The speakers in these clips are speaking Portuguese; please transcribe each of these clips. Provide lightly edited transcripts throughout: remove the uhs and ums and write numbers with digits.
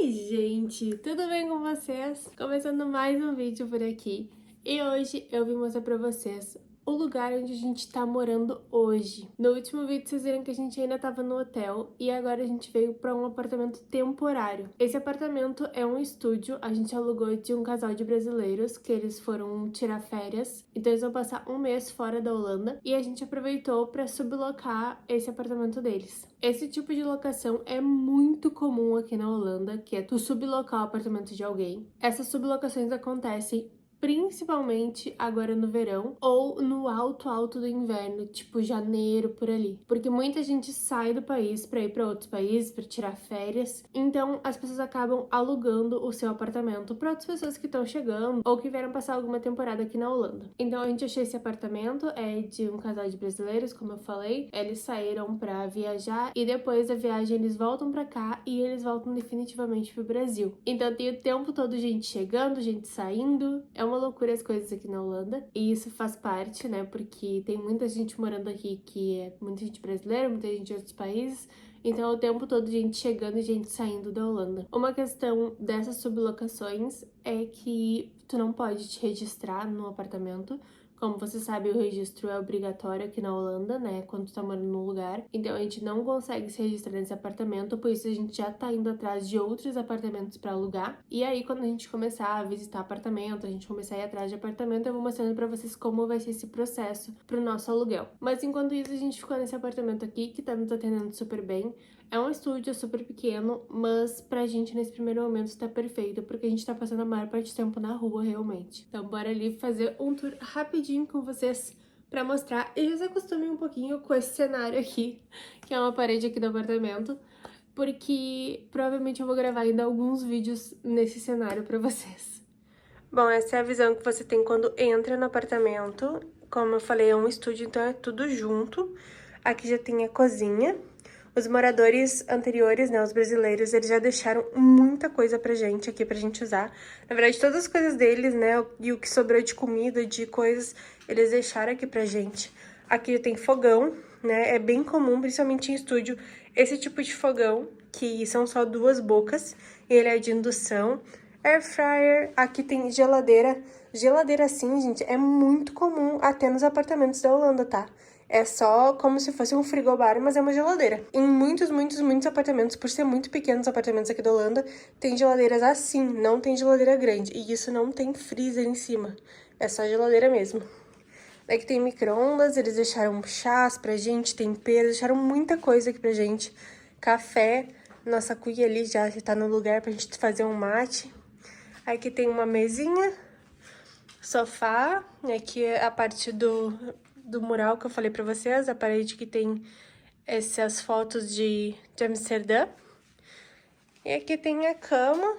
Oi, gente! Tudo bem com vocês? Começando mais um vídeo por aqui. E hoje eu vim mostrar pra vocês o lugar onde a gente tá morando hoje. No último vídeo vocês viram que a gente ainda tava no hotel e agora a gente veio pra um apartamento temporário. Esse apartamento é um estúdio, a gente alugou de um casal de brasileiros que eles foram tirar férias. Então eles vão passar um mês fora da Holanda e a gente aproveitou pra sublocar esse apartamento deles. Esse tipo de locação é muito comum aqui na Holanda, que é tu sublocar o apartamento de alguém. Essas sublocações acontecem principalmente agora no verão ou no alto do inverno, tipo janeiro por ali, porque muita gente sai do país para ir para outros países para tirar férias, então as pessoas acabam alugando o seu apartamento para outras pessoas que estão chegando ou que vieram passar alguma temporada aqui na Holanda. Então a gente achou esse apartamento, é de um casal de brasileiros, como eu falei, eles saíram para viajar e depois da viagem eles voltam para cá e eles voltam definitivamente pro Brasil. Então tem o tempo todo gente chegando, gente saindo, é uma loucura as coisas aqui na Holanda, e isso faz parte, né, porque tem muita gente morando aqui que é muita gente brasileira, muita gente de outros países, então é o tempo todo gente chegando e gente saindo da Holanda. Uma questão dessas sublocações é que tu não pode te registrar no apartamento. Como você sabe, o registro é obrigatório aqui na Holanda, né, quando tu tá morando num lugar. Então a gente não consegue se registrar nesse apartamento, por isso a gente já tá indo atrás de outros apartamentos pra alugar. E aí, quando a gente começar a visitar apartamento, a gente começar a ir atrás de apartamento, eu vou mostrando pra vocês como vai ser esse processo pro nosso aluguel. Mas enquanto isso, a gente ficou nesse apartamento aqui, que tá nos atendendo super bem. É um estúdio super pequeno, mas pra gente nesse primeiro momento tá perfeito, porque a gente tá passando a maior parte do tempo na rua, realmente. Então bora ali fazer um tour rapidinho com vocês pra mostrar. E já se acostumem um pouquinho com esse cenário aqui, que é uma parede aqui do apartamento, porque provavelmente eu vou gravar ainda alguns vídeos nesse cenário pra vocês. Bom, essa é a visão que você tem quando entra no apartamento. Como eu falei, é um estúdio, então é tudo junto. Aqui já tem a cozinha. Os moradores anteriores, né, os brasileiros, eles já deixaram muita coisa pra gente aqui pra gente usar. Na verdade, todas as coisas deles, né, e o que sobrou de comida, de coisas, eles deixaram aqui pra gente. Aqui tem fogão, né, é bem comum, principalmente em estúdio, esse tipo de fogão, que são só duas bocas, e ele é de indução. Air fryer, aqui tem geladeira. Geladeira assim, gente, é muito comum até nos apartamentos da Holanda, tá? É só como se fosse um frigobar, mas é uma geladeira. Em muitos apartamentos, por ser muito pequenos os apartamentos aqui da Holanda, tem geladeiras assim, não tem geladeira grande. E isso não tem freezer em cima, é só geladeira mesmo. Aqui tem micro-ondas, eles deixaram chás pra gente, temperos, deixaram muita coisa aqui pra gente. Café, nossa cuia ali já tá no lugar pra gente fazer um mate. Aqui tem uma mesinha, sofá, aqui é a parte do mural que eu falei pra vocês, a parede que tem essas fotos de Amsterdã. E aqui tem a cama,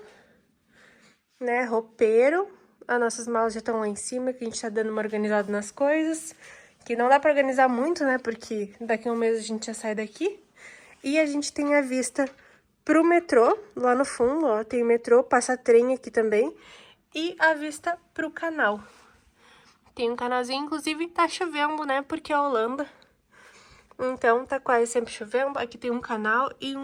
né, roupeiro. As nossas malas já estão lá em cima, que a gente tá dando uma organizada nas coisas. Que não dá pra organizar muito, né, porque daqui a um mês a gente já sai daqui. E a gente tem a vista pro metrô, lá no fundo, ó, tem metrô, passa trem aqui também. E a vista pro canal. Tem um canalzinho, inclusive tá chovendo, né, porque é a Holanda. Então, tá quase sempre chovendo. Aqui tem um canal e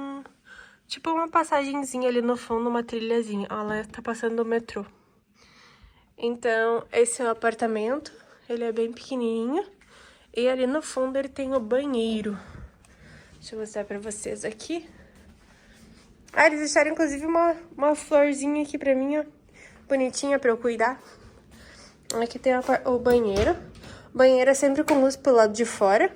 tipo uma passagenzinha ali no fundo, uma trilhazinha. Ó, lá tá passando o metrô. Então, esse é o apartamento. Ele é bem pequenininho. E ali no fundo ele tem o banheiro. Deixa eu mostrar pra vocês aqui. Ah, eles deixaram inclusive uma florzinha aqui pra mim, ó. Bonitinha pra eu cuidar. Aqui tem o banheiro. O banheiro é sempre com luz pelo lado de fora.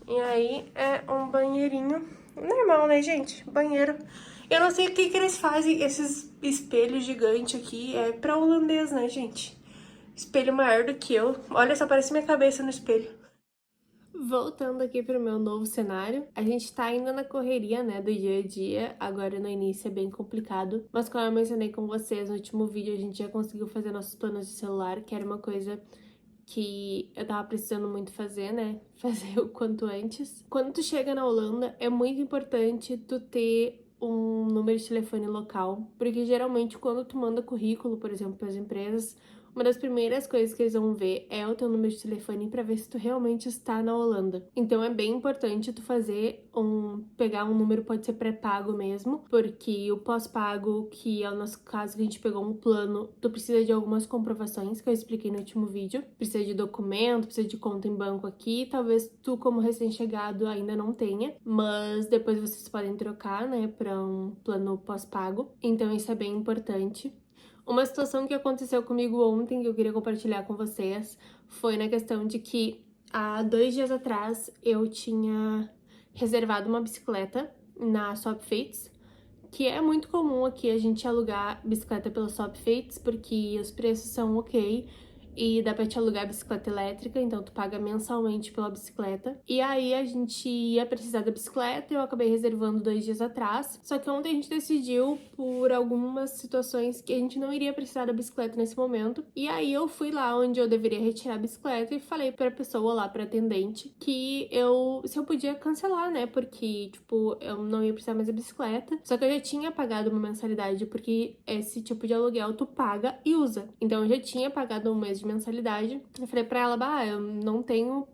E aí é um banheirinho normal, né, gente? Banheiro. Eu não sei o que eles fazem, esses espelhos gigantes aqui. É pra holandês, né, gente? Espelho maior do que eu. Olha, só parece minha cabeça no espelho. Voltando aqui pro meu novo cenário, a gente tá ainda na correria, né, do dia a dia. Agora no início é bem complicado, mas como eu mencionei com vocês no último vídeo, a gente já conseguiu fazer nossos planos de celular, que era uma coisa que eu tava precisando muito fazer, né? Fazer o quanto antes. Quando tu chega na Holanda, é muito importante tu ter um número de telefone local, porque geralmente quando tu manda currículo, por exemplo, para as empresas, uma das primeiras coisas que eles vão ver é o teu número de telefone pra ver se tu realmente está na Holanda. Então é bem importante tu pegar um número, pode ser pré-pago mesmo, porque o pós-pago, que é o nosso caso, que a gente pegou um plano, tu precisa de algumas comprovações que eu expliquei no último vídeo. Precisa de documento, precisa de conta em banco aqui, talvez tu como recém-chegado ainda não tenha, mas depois vocês podem trocar, né, pra um plano pós-pago. Então isso é bem importante. Uma situação que aconteceu comigo ontem, que eu queria compartilhar com vocês, foi na questão de que há 2 dias atrás eu tinha reservado uma bicicleta na Swapfates, que é muito comum aqui a gente alugar bicicleta pela Swapfates, porque os preços são ok, e dá pra te alugar bicicleta elétrica, então tu paga mensalmente pela bicicleta. E aí a gente ia precisar da bicicleta, eu acabei reservando 2 dias atrás. Só que ontem a gente decidiu, por algumas situações, que a gente não iria precisar da bicicleta nesse momento. E aí eu fui lá onde eu deveria retirar a bicicleta e falei pra pessoa lá, pra atendente, que se eu podia cancelar, né? Porque, tipo, eu não ia precisar mais da bicicleta. Só que eu já tinha pagado uma mensalidade, porque esse tipo de aluguel tu paga e usa. Então eu já tinha pagado um mês de mensalidade. Eu falei pra ela, eu não tenho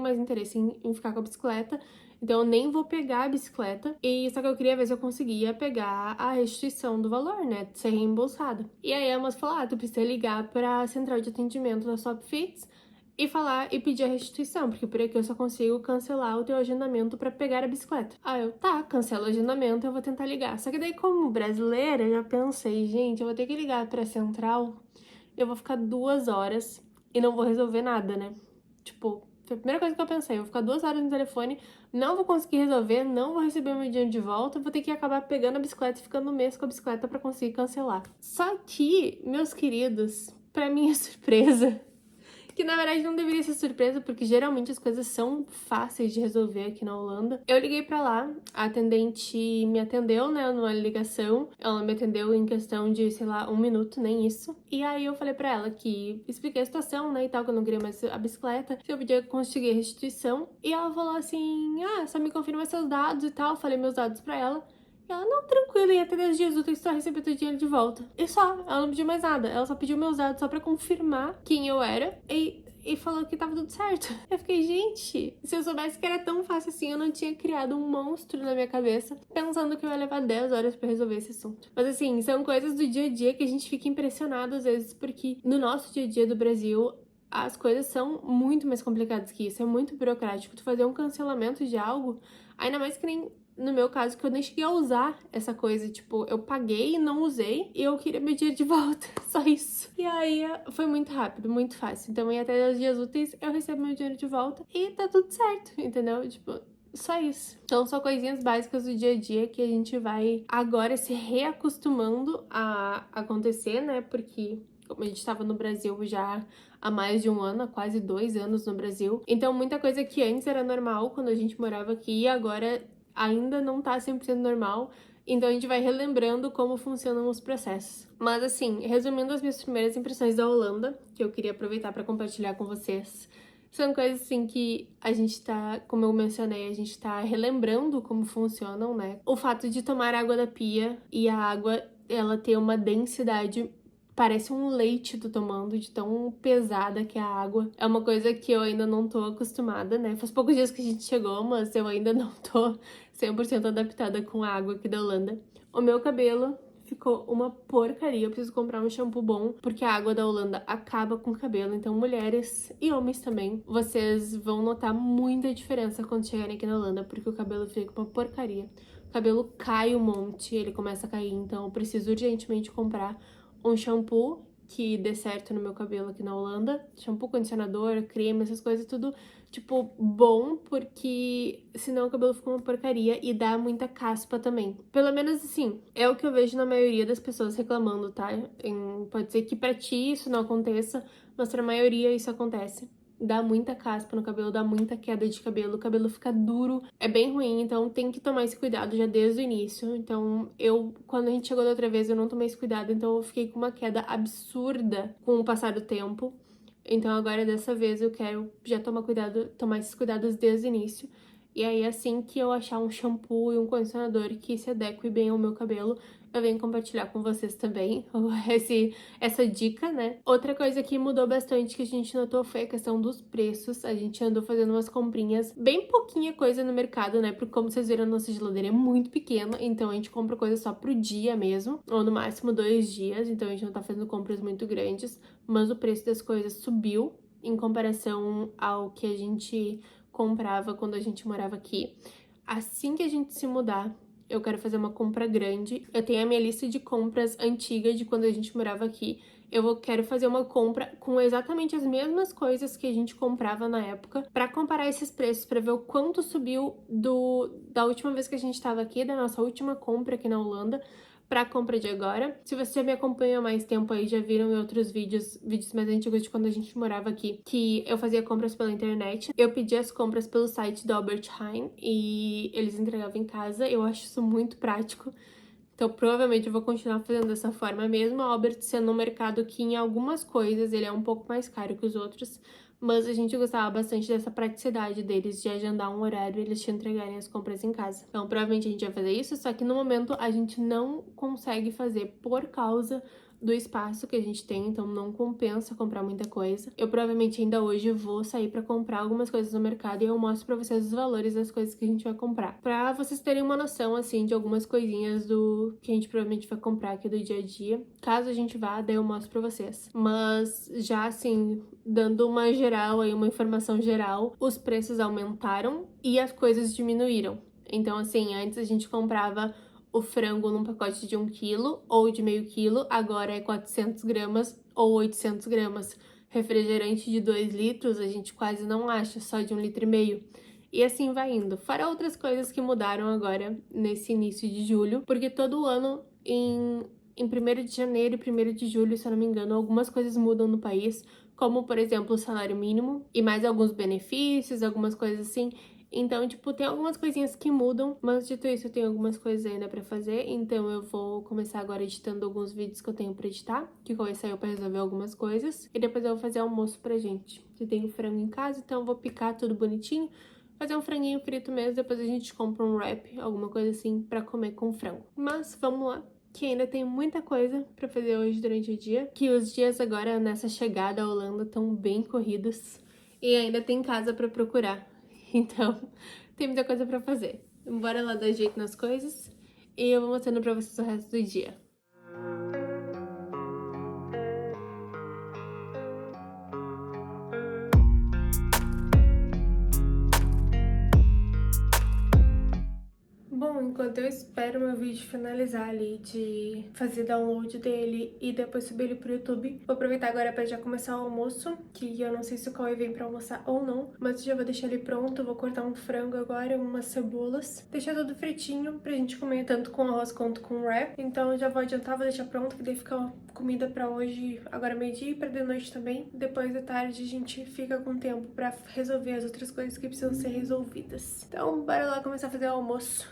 mais interesse em ficar com a bicicleta, então eu nem vou pegar a bicicleta. E só que eu queria ver se eu conseguia pegar a restituição do valor, né, de ser reembolsado. E aí a moça falou, tu precisa ligar pra central de atendimento da Swapfits e falar e pedir a restituição, porque por aqui eu só consigo cancelar o teu agendamento pra pegar a bicicleta. Aí eu, tá, cancela o agendamento, eu vou tentar ligar. Só que daí, como brasileira, eu já pensei, gente, eu vou ter que ligar pra central, eu vou ficar 2 horas e não vou resolver nada, né? Tipo, foi a primeira coisa que eu pensei, eu vou ficar 2 horas no telefone, não vou conseguir resolver, não vou receber meu dinheiro de volta, vou ter que acabar pegando a bicicleta e ficando um mês com a bicicleta pra conseguir cancelar. Só que, meus queridos, pra minha surpresa, que na verdade não deveria ser surpresa, porque geralmente as coisas são fáceis de resolver aqui na Holanda. Eu liguei pra lá, a atendente me atendeu, né, numa ligação. Ela me atendeu em questão de, sei lá, 1 minuto, nem isso. E aí eu falei pra ela que expliquei a situação, né, e tal, que eu não queria mais a bicicleta, se eu podia conseguir a restituição. E ela falou assim, só me confirma seus dados e tal. Eu falei meus dados pra ela. E ela, não, tranquilo, e até 10 dias úteis tu vai receber teu dinheiro de volta. E só, ela não pediu mais nada. Ela só pediu meus dados só pra confirmar quem eu era e falou que tava tudo certo. Eu fiquei, gente, se eu soubesse que era tão fácil assim, eu não tinha criado um monstro na minha cabeça, pensando que eu ia levar 10 horas pra resolver esse assunto. Mas assim, são coisas do dia a dia que a gente fica impressionado às vezes, porque no nosso dia a dia do Brasil, as coisas são muito mais complicadas que isso, é muito burocrático. Tu fazer um cancelamento de algo, ainda mais que nem no meu caso, que eu nem cheguei a usar essa coisa, tipo, eu paguei e não usei e eu queria meu dinheiro de volta, só isso. E aí foi muito rápido, muito fácil. Então, em até 10 dias úteis, eu recebo meu dinheiro de volta e tá tudo certo, entendeu? Tipo, só isso. Então, são coisinhas básicas do dia a dia que a gente vai agora se reacostumando a acontecer, né? Porque como a gente estava no Brasil já há mais de 1 ano, há quase 2 anos no Brasil. Então, muita coisa que antes era normal quando a gente morava aqui, agora ainda não tá 100% normal, então a gente vai relembrando como funcionam os processos. Mas assim, resumindo as minhas primeiras impressões da Holanda, que eu queria aproveitar para compartilhar com vocês, são coisas assim que a gente tá, como eu mencionei, a gente tá relembrando como funcionam, né? O fato de tomar água da pia e a água, ela ter uma densidade, parece um leite tô tomando, de tão pesada que é a água. É uma coisa que eu ainda não tô acostumada, né? Faz poucos dias que a gente chegou, mas eu ainda não tô 100% adaptada com a água aqui da Holanda. O meu cabelo ficou uma porcaria, eu preciso comprar um shampoo bom, porque a água da Holanda acaba com o cabelo. Então, mulheres e homens também, vocês vão notar muita diferença quando chegarem aqui na Holanda, porque o cabelo fica uma porcaria. O cabelo cai um monte, ele começa a cair, então eu preciso urgentemente comprar um shampoo que dê certo no meu cabelo aqui na Holanda. Shampoo, condicionador, creme, essas coisas, tudo, tipo, bom, porque senão o cabelo fica uma porcaria e dá muita caspa também. Pelo menos, assim, é o que eu vejo na maioria das pessoas reclamando, tá? Pode ser que pra ti isso não aconteça, mas pra maioria isso acontece. Dá muita caspa no cabelo, dá muita queda de cabelo, o cabelo fica duro, é bem ruim, então tem que tomar esse cuidado já desde o início. Então, quando a gente chegou da outra vez, eu não tomei esse cuidado, então eu fiquei com uma queda absurda com o passar do tempo. Então agora, dessa vez, eu quero já tomar esses cuidados desde o início. E aí, assim que eu achar um shampoo e um condicionador que se adeque bem ao meu cabelo, eu venho compartilhar com vocês também essa dica, né? Outra coisa que mudou bastante que a gente notou foi a questão dos preços. A gente andou fazendo umas comprinhas, bem pouquinha coisa no mercado, né? Porque como vocês viram, a nossa geladeira é muito pequena, então a gente compra coisa só pro dia mesmo, ou no máximo 2 dias, então a gente não tá fazendo compras muito grandes, mas o preço das coisas subiu em comparação ao que a gente comprava quando a gente morava aqui. Assim que a gente se mudar, eu quero fazer uma compra grande. Eu tenho a minha lista de compras antiga de quando a gente morava aqui. Quero fazer uma compra com exatamente as mesmas coisas que a gente comprava na época, pra comparar esses preços, pra ver o quanto subiu da última vez que a gente tava aqui, da nossa última compra aqui na Holanda, pra compra de agora. Se você já me acompanha há mais tempo aí, já viram em outros vídeos mais antigos de quando a gente morava aqui, que eu fazia compras pela internet. Eu pedi as compras pelo site do Albert Heijn e eles entregavam em casa. Eu acho isso muito prático. Então, provavelmente eu vou continuar fazendo dessa forma mesmo. A Albert sendo um mercado que em algumas coisas ele é um pouco mais caro que os outros, mas a gente gostava bastante dessa praticidade deles de agendar um horário e eles te entregarem as compras em casa. Então, provavelmente a gente vai fazer isso, só que no momento a gente não consegue fazer por causa do espaço que a gente tem, então não compensa comprar muita coisa. Eu provavelmente ainda hoje vou sair pra comprar algumas coisas no mercado e eu mostro pra vocês os valores das coisas que a gente vai comprar. Pra vocês terem uma noção, assim, de algumas coisinhas do que a gente provavelmente vai comprar aqui do dia a dia. Caso a gente vá, daí eu mostro pra vocês. Mas já, assim, dando uma geral aí, uma informação geral, os preços aumentaram e as coisas diminuíram. Então, assim, antes a gente comprava o frango num pacote de 1 kg ou de meio quilo, agora é 400 gramas ou 800 gramas. Refrigerante de 2 litros a gente quase não acha, só de 1,5 litro. E assim vai indo. Fora outras coisas que mudaram agora nesse início de julho, porque todo ano em 1º de janeiro e 1º de julho, se eu não me engano, algumas coisas mudam no país, como por exemplo o salário mínimo e mais alguns benefícios, algumas coisas assim. Então, tipo, tem algumas coisinhas que mudam, mas dito isso, eu tenho algumas coisas ainda pra fazer, então eu vou começar agora editando alguns vídeos que eu tenho pra editar, que vai sair pra resolver algumas coisas, e depois eu vou fazer almoço pra gente. Eu tenho frango em casa, então eu vou picar tudo bonitinho, fazer um franguinho frito mesmo, depois a gente compra um wrap, alguma coisa assim, pra comer com frango. Mas, vamos lá, que ainda tem muita coisa pra fazer hoje durante o dia, que os dias agora nessa chegada à Holanda estão bem corridos, e ainda tem casa pra procurar. Então, tem muita coisa pra fazer. Bora lá dar jeito nas coisas e eu vou mostrando pra vocês o resto do dia. Bom, enquanto eu espero meu vídeo finalizar ali de fazer download dele e depois subir ele pro YouTube, vou aproveitar agora pra já começar o almoço, que eu não sei se o Cauê vem pra almoçar ou não, mas já vou deixar ele pronto, vou cortar um frango agora, umas cebolas, deixar tudo fritinho pra gente comer tanto com arroz quanto com wrap. Então eu já vou adiantar, vou deixar pronto, que daí fica comida pra hoje, agora meio-dia e pra de noite também. Depois da tarde a gente fica com tempo pra resolver as outras coisas que precisam ser resolvidas. Então bora lá começar a fazer o almoço.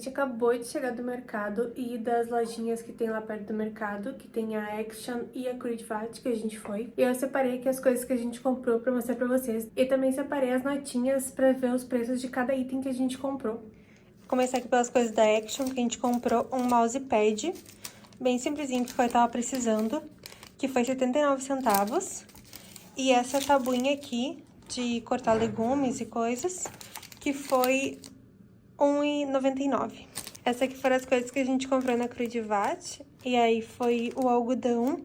Acabou de chegar do mercado e das lojinhas que tem lá perto do mercado, que tem a Action e a Kruidvat, que a gente foi. E eu separei aqui as coisas que a gente comprou pra mostrar pra vocês. E também separei as notinhas pra ver os preços de cada item que a gente comprou. Vou começar aqui pelas coisas da Action, que a gente comprou um mousepad, bem simplesinho, que eu tava precisando, que foi 79 centavos. E essa tabuinha aqui, de cortar legumes e coisas, que foi R$1,99. Essa aqui foram as coisas que a gente comprou na Crudivat. E aí foi o algodão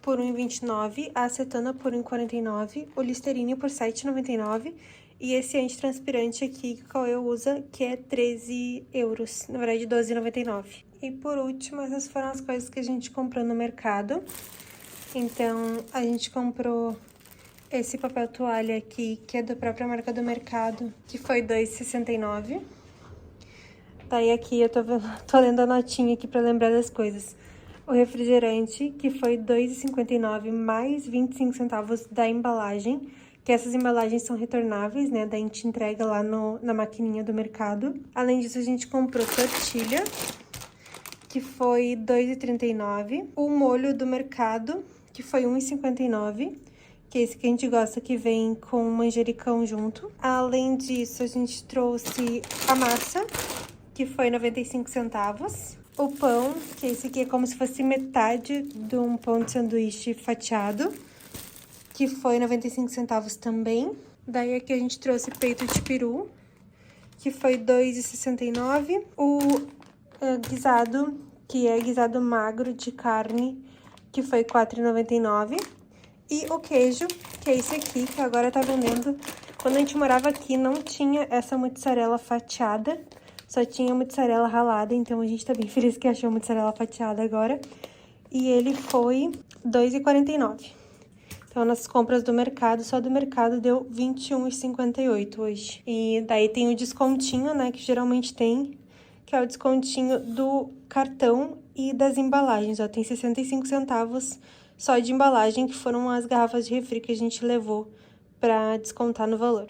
por R$1,29, a acetona por R$1,49, o Listerine por R$7,99 e esse antitranspirante aqui que o Cauê usa, que é 13 euros, na verdade R$12,99. E por último, essas foram as coisas que a gente comprou no mercado. Então, a gente comprou esse papel toalha aqui, que é da própria marca do mercado, que foi R$2,69. Daí aqui eu tô lendo a notinha aqui pra lembrar das coisas. O refrigerante, que foi R$2,59 mais 25 centavos da embalagem, que essas embalagens são retornáveis, né? Daí a gente entrega lá na maquininha do mercado. Além disso, a gente comprou tortilha, que foi R$2,39. O molho do mercado, que foi R$1,59. Que é esse que a gente gosta, que vem com manjericão junto. Além disso, a gente trouxe a massa, que foi 95 centavos. O pão, que esse aqui é como se fosse metade de um pão de sanduíche fatiado, que foi 95 centavos também. Daí aqui a gente trouxe peito de peru, que foi R$2,69. O guisado, que é guisado magro de carne, que foi R$4,99. E o queijo, que é esse aqui, que agora tá vendendo. Quando a gente morava aqui, não tinha essa mussarela fatiada. Só tinha mussarela ralada, então a gente tá bem feliz que achou mussarela fatiada agora. E ele foi R$2,49. Então, nas compras do mercado, só do mercado deu R$21,58 hoje. E daí tem o descontinho, né, que geralmente tem, que é o descontinho do cartão e das embalagens, ó. Tem 65 centavos só de embalagem, que foram as garrafas de refri que a gente levou pra descontar no valor.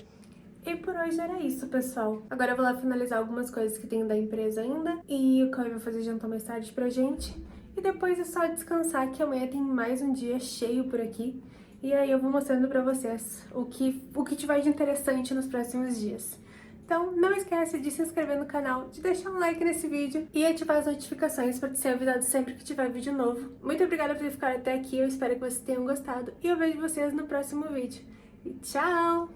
E por hoje era isso, pessoal. Agora eu vou lá finalizar algumas coisas que tem da empresa ainda. E o Cauê vai fazer jantar mais tarde pra gente. E depois é só descansar, que amanhã tem mais um dia cheio por aqui. E aí eu vou mostrando pra vocês o que tiver de interessante nos próximos dias. Então não esquece de se inscrever no canal, de deixar um like nesse vídeo e ativar as notificações para ser avisado sempre que tiver vídeo novo. Muito obrigada por ficar até aqui, eu espero que vocês tenham gostado. E eu vejo vocês no próximo vídeo. E tchau!